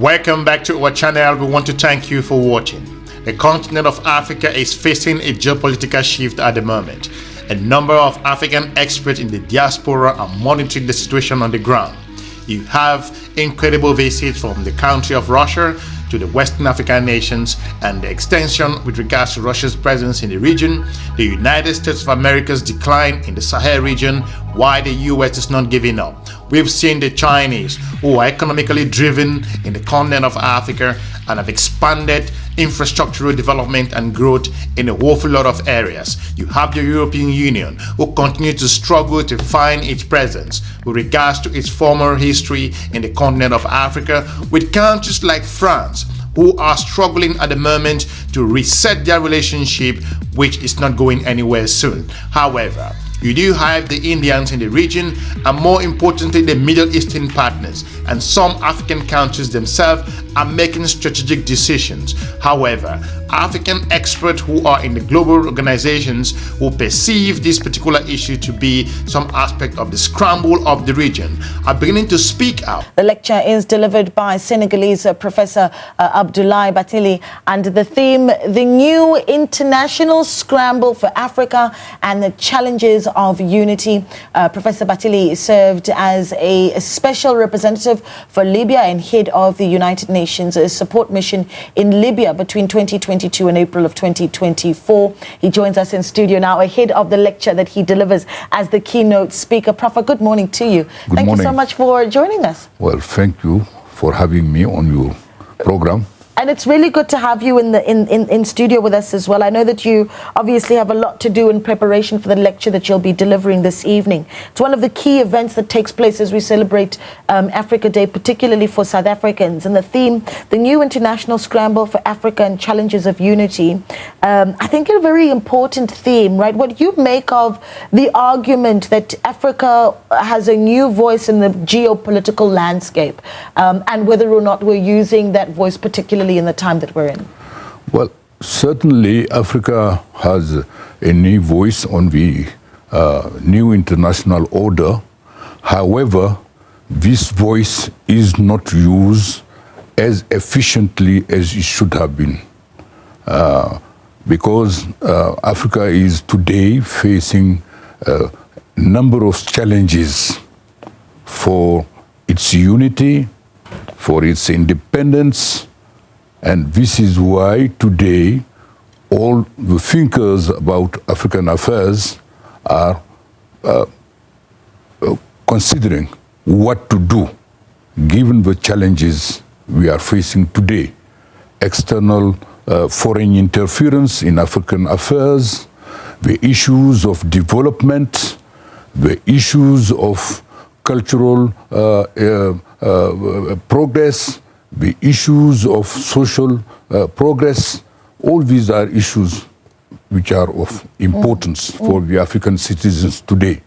Welcome back to our channel. We want to thank you for watching. The continent of Africa is facing a geopolitical shift at the moment. A number of African experts in the diaspora are monitoring the situation on the ground. You have incredible visits from the country of Russia to the Western African nations, and the extension with regards to Russia's presence in the region, the United States of America's decline in the Sahel region, why the US is not giving up. We've seen the Chinese, who are economically driven in the continent of Africa and have expanded infrastructural development and growth in a woeful lot of areas. You have the European Union, who continue to struggle to find its presence with regards to its former history in the continent of Africa, with countries like France, who are struggling at the moment to reset their relationship, which is not going anywhere soon. However, you do have the Indians in the region, and more importantly the Middle Eastern partners, and some African countries themselves are making strategic decisions. However, African experts who are in the global organizations who perceive this particular issue to be some aspect of the scramble of the region are beginning to speak out. The lecture is delivered by Senegalese Professor Abdoulaye Bathily, and the theme, the new international scramble for Africa and the challenges of unity. Professor Bathily served as a special representative for Libya and head of the United Nations support mission in Libya between 2022 and April of 2024. He joins us in studio now ahead of the lecture that he delivers as the keynote speaker. Prof, good morning to you. Thank you so much for joining us. Well, thank you for having me on your program. And it's really good to have you in studio with us as well. I know that you obviously have a lot to do in preparation for the lecture that you'll be delivering this evening. It's one of the key events that takes place as we celebrate Africa Day, particularly for South Africans. And the theme, the new international scramble for Africa and challenges of unity. I think a very important theme, right? What do you make of the argument that Africa has a new voice in the geopolitical landscape, and whether or not we're using that voice particularly in the time that we're in? Well, certainly Africa has a new voice on the new international order. However, this voice is not used as efficiently as it should have been, because Africa is today facing a number of challenges for its unity, for its independence. And this is why today all the thinkers about African affairs are considering what to do given the challenges we are facing today. External foreign interference in African affairs, the issues of development, the issues of cultural progress, the issues of social progress. All these are issues which are of importance for the African citizens today.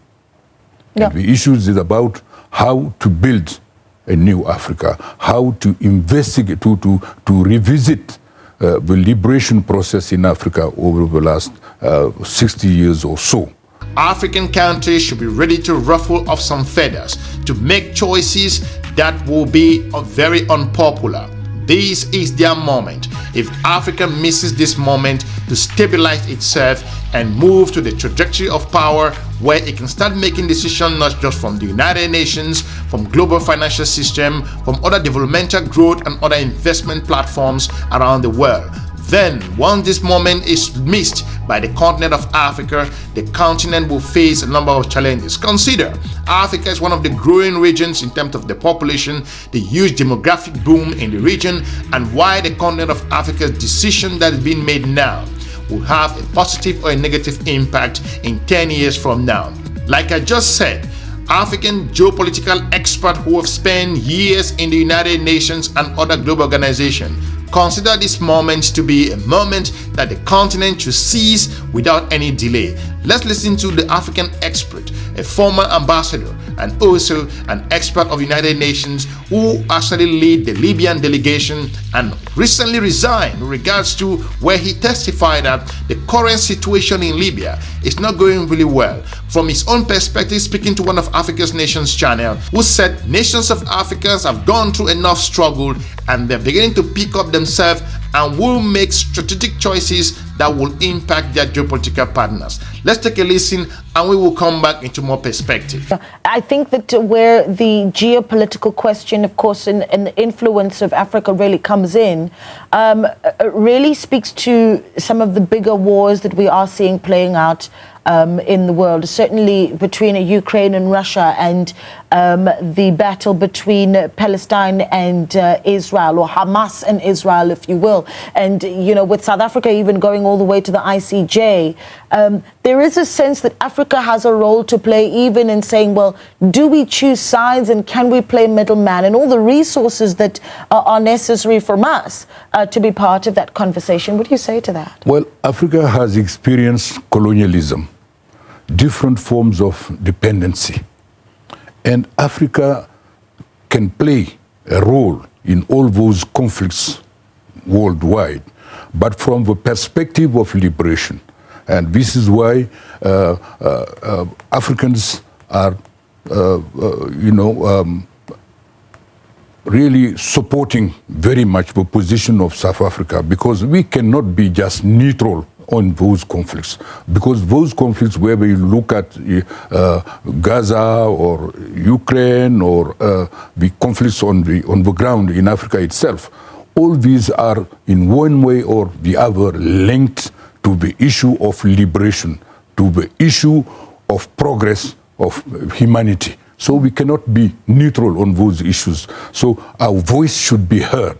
Yeah. The issues is about how to build a new Africa, how to investigate, to revisit the liberation process in Africa over the last 60 years or so. African countries should be ready to ruffle off some feathers to make choices that will be very unpopular. This is their moment. If Africa misses this moment to stabilize itself and move to the trajectory of power where it can start making decisions not just from the United Nations, from global financial system, from other developmental growth and other investment platforms around the world, then once this moment is missed by the continent of Africa, the continent will face a number of challenges. Consider, Africa is one of the growing regions in terms of the population, the huge demographic boom in the region, and why the continent of Africa's decision that is being made now will have a positive or a negative impact in 10 years from now. Like I just said, African geopolitical experts who have spent years in the United Nations and other global organizations consider this moment to be a moment that the continent should seize without any delay. Let's listen to the African expert, a former ambassador and also an expert of the United Nations who actually lead the Libyan delegation and recently resigned in regards to where he testified that the current situation in Libya is not going really well. From his own perspective, speaking to one of Africa's Nations channel, who said nations of Africa have gone through enough struggle and they're beginning to pick up themselves and will make strategic choices that will impact their geopolitical partners. Let's take a listen and we will come back into more perspective. I think that where the geopolitical question, of course, and the influence of Africa really comes in, really speaks to some of the bigger wars that we are seeing playing out in the world, certainly between Ukraine and Russia, and the battle between Palestine and Israel, or Hamas and Israel, if you will. And, you know, with South Africa even going all the way to the ICJ, there is a sense that Africa has a role to play, even in saying, well, do we choose sides and can we play middleman, and all the resources that are necessary from us to be part of that conversation. What do you say to that? Well, Africa has experienced colonialism, different forms of dependency. And Africa can play a role in all those conflicts worldwide, but from the perspective of liberation. And this is why Africans are, really supporting very much the position of South Africa, because we cannot be just neutral on those conflicts, because those conflicts, whether you look at Gaza or Ukraine or the conflicts on the ground in Africa itself, all these are in one way or the other linked to the issue of liberation, to the issue of progress of humanity. So we cannot be neutral on those issues. So our voice should be heard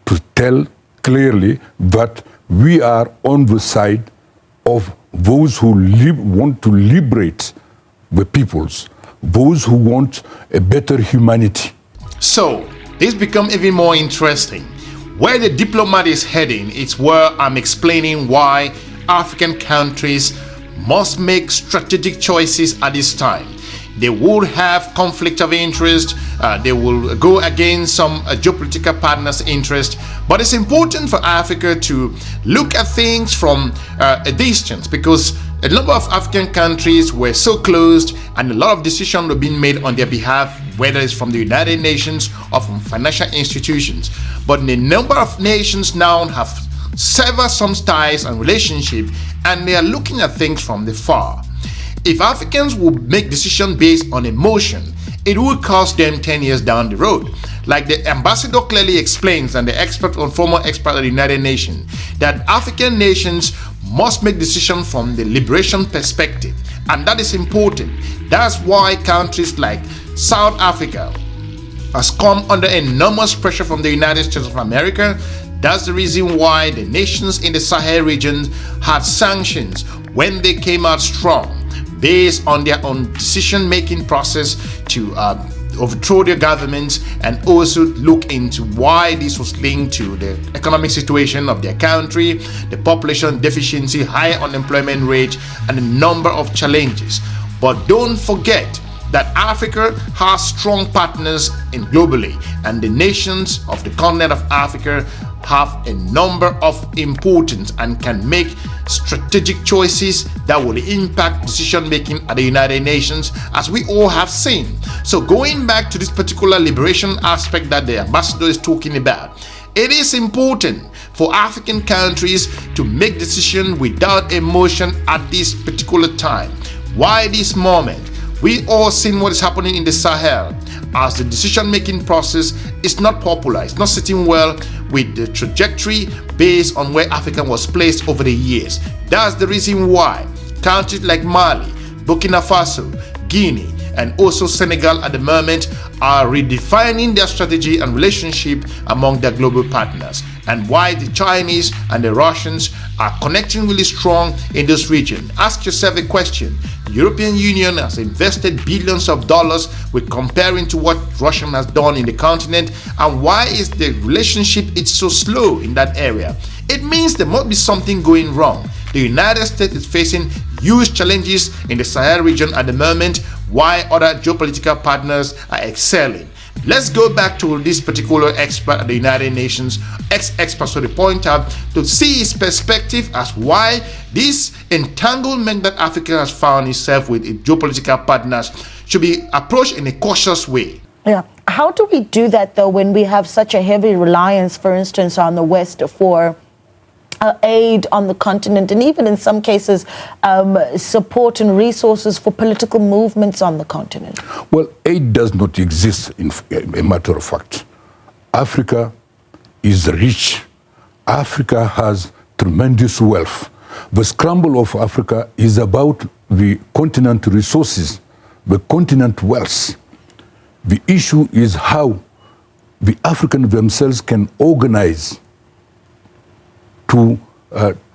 to tell clearly that we are on the side of those who want to liberate the peoples, those who want a better humanity. So, this becomes even more interesting. Where the Diplomat is heading, it's where I'm explaining why African countries must make strategic choices at this time. They will have conflict of interest, they will go against some geopolitical partners' interest, but it's important for Africa to look at things from a distance, because a number of African countries were so closed and a lot of decisions were being made on their behalf, whether it's from the United Nations or from financial institutions. But a number of nations now have severed some ties and relationships, and they are looking at things from the far. If Africans will make decisions based on emotion, it will cost them 10 years down the road. Like the ambassador clearly explains, and the former expert of the United Nations, that African nations must make decisions from the liberation perspective, and that is important. That's why countries like South Africa has come under enormous pressure from the United States of America. That's the reason why the nations in the Sahel region had sanctions when they came out strong, based on their own decision-making process to overthrow their governments, and also look into why this was linked to the economic situation of their country, the population deficiency, high unemployment rate, and a number of challenges. But don't forget that Africa has strong partners globally, and the nations of the continent of Africa have a number of importance and can make strategic choices that will impact decision making at the United Nations, as we all have seen. So going back to this particular liberation aspect that the ambassador is talking about, it is important for African countries to make decisions without emotion at this particular time. Why this moment? We all seen what is happening in the Sahel, as the decision-making process is not popular. It's not sitting well with the trajectory based on where Africa was placed over the years. That's the reason why countries like Mali, Burkina Faso, Guinea, and also Senegal at the moment are redefining their strategy and relationship among their global partners, and why the Chinese and the Russians are connecting really strong in this region. Ask yourself a question. The European Union has invested billions of dollars with comparing to what Russia has done in the continent, and why is the relationship so slow in that area? It means there must be something going wrong. The United States is facing huge challenges in the Sahel region at the moment, while other geopolitical partners are excelling. Let's go back to this particular expert at the United Nations, ex-expert, so to point out, to see his perspective as why this entanglement that Africa has found itself with its geopolitical partners should be approached in a cautious way. Yeah. How do we do that, though, when we have such a heavy reliance, for instance, on the West for aid on the continent, and even in some cases support and resources for political movements on the continent? Well, aid does not exist, in a matter of fact. Africa is rich. Africa has tremendous wealth. The scramble of Africa is about the continent resources, the continent wealth. The issue is how the Africans themselves can organize to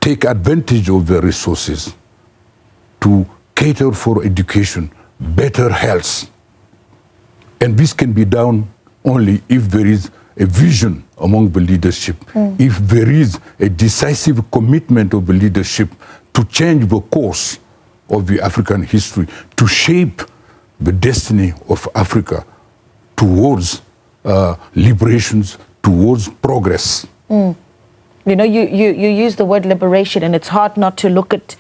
take advantage of the resources, to cater for education, better health. And this can be done only if there is a vision among the leadership, if there is a decisive commitment of the leadership to change the course of the African history, to shape the destiny of Africa towards liberations, towards progress. You know, you use the word liberation, and it's hard not to look at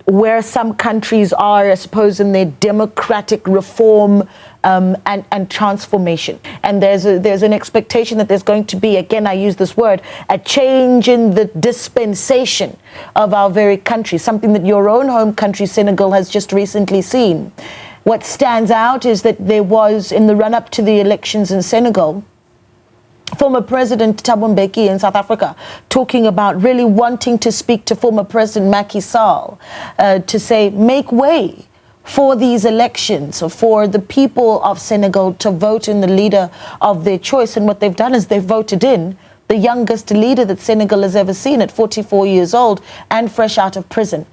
where some countries are, I suppose, in their democratic reform and transformation. And there's an expectation that there's going to be, again, I use this word, a change in the dispensation of our very country, something that your own home country, Senegal, has just recently seen. What stands out is that there was, in the run-up to the elections in Senegal, former President Thabo Mbeki in South Africa talking about really wanting to speak to former President Macky Sall to say, make way for these elections, for the people of Senegal to vote in the leader of their choice. And what they've done is they've voted in the youngest leader that Senegal has ever seen at 44 years old and fresh out of prison.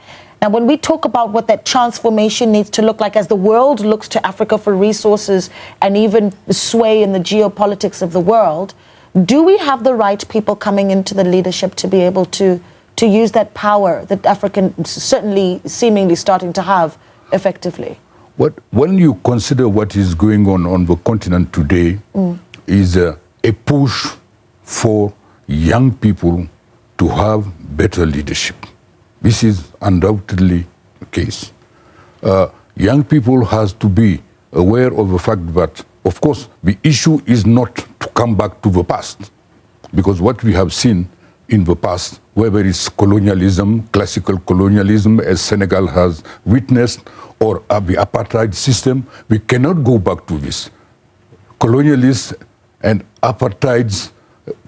Now, when we talk about what that transformation needs to look like as the world looks to Africa for resources and even sway in the geopolitics of the world, do we have the right people coming into the leadership to be able to use that power that Africans certainly seemingly starting to have effectively? When you consider what is going on the continent today, is a push for young people to have better leadership. This is undoubtedly the case. Young people has to be aware of the fact that, of course, the issue is not to come back to the past, because what we have seen in the past, whether it's colonialism, classical colonialism, as Senegal has witnessed, or the apartheid system, we cannot go back to this. Colonialists and apartheids,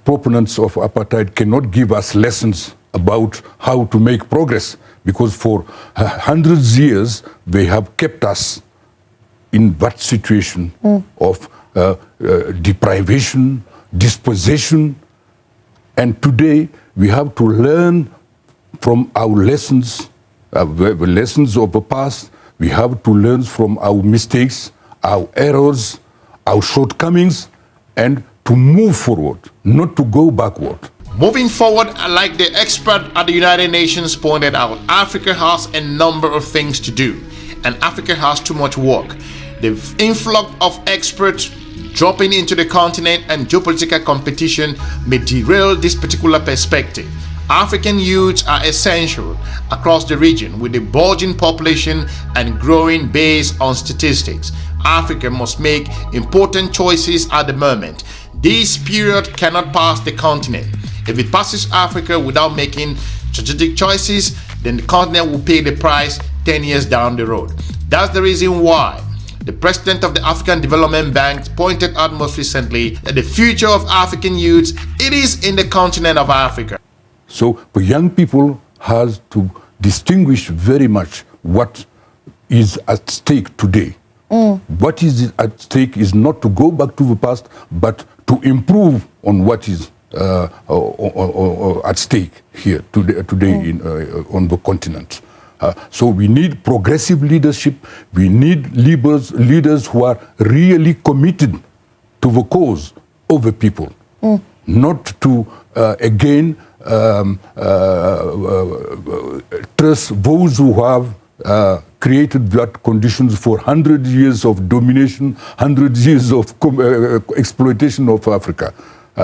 proponents of apartheid cannot give us lessons about how to make progress, because for hundreds of years they have kept us in that situation of deprivation, dispossession, and today we have to learn from our lessons, the lessons of the past. We have to learn from our mistakes, our errors, our shortcomings, and to move forward, not to go backward. Moving forward, like the expert at the United Nations pointed out, Africa has a number of things to do, and Africa has too much work. The influx of experts dropping into the continent and geopolitical competition may derail this particular perspective. African youths are essential across the region, with a bulging population and growing based on statistics. Africa must make important choices at the moment. This period cannot pass the continent. If it passes Africa without making strategic choices, then the continent will pay the price 10 years down the road. That's the reason why the president of the African Development Bank pointed out most recently that the future of African youths, it is in the continent of Africa. So the young people has to distinguish very much what is at stake today. What is at stake is not to go back to the past, but to improve on what is at stake here today on the continent. So we need progressive leadership. We need leaders who are really committed to the cause of the people, not to again trust those who have created that conditions for 100 years of domination, 100 years of exploitation of Africa.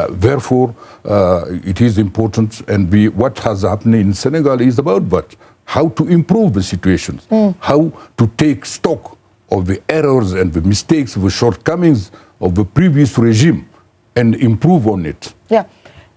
Therefore, it is important, and what has happened in Senegal is about that. How to improve the situations, how to take stock of the errors and the mistakes, the shortcomings of the previous regime and improve on it. Yeah.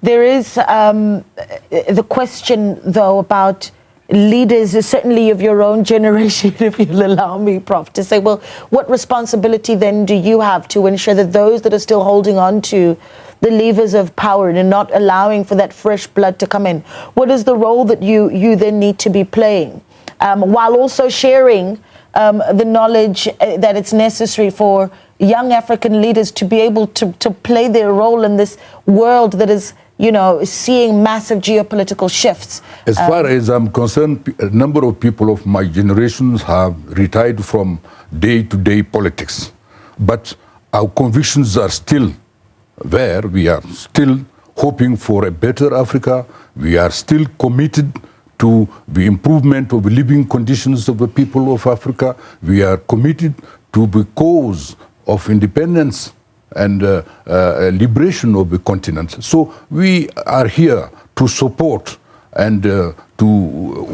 There is the question, though, about leaders, certainly of your own generation, if you'll allow me, Prof, to say, well, what responsibility then do you have to ensure that those that are still holding on to the levers of power and not allowing for that fresh blood to come in? What is the role that you then need to be playing, while also sharing the knowledge that it's necessary for young African leaders to be able to play their role in this world that is, you know, seeing massive geopolitical shifts? As far as I'm concerned, a number of people of my generations have retired from day-to-day politics. But our convictions are still there. We are still hoping for a better Africa. We are still committed to the improvement of the living conditions of the people of Africa. We are committed to the cause of independence and liberation of the continent. So we are here to support, and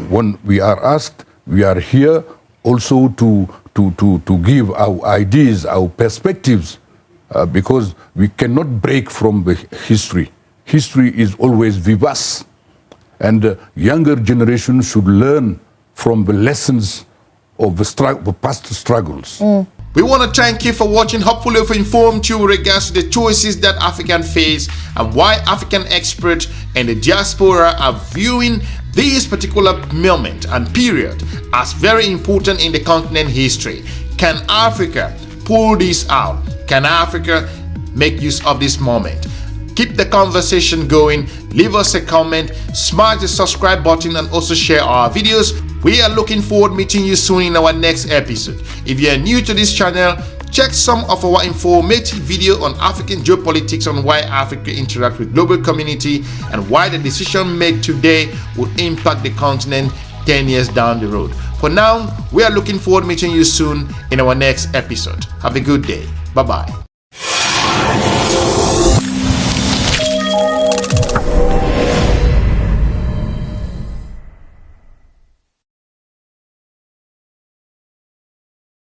when we are asked, we are here also to give our ideas, our perspectives, because we cannot break from the history. History is always vivacious, and younger generations should learn from the lessons of the past struggles. We want to thank you for watching. Hopefully we've informed you with regards to the choices that Africans face and why African experts and the diaspora are viewing this particular moment and period as very important in the continent history. Can Africa pull this out? Can Africa make use of this moment? Keep the conversation going. Leave us a comment, smash the subscribe button, and also share our videos. We are looking forward to meeting you soon in our next episode. If you are new to this channel, check some of our informative video on African geopolitics, on why Africa interacts with global community and why the decision made today will impact the continent 10 years down the road. For now, we are looking forward to meeting you soon in our next episode. Have a good day. Bye-bye.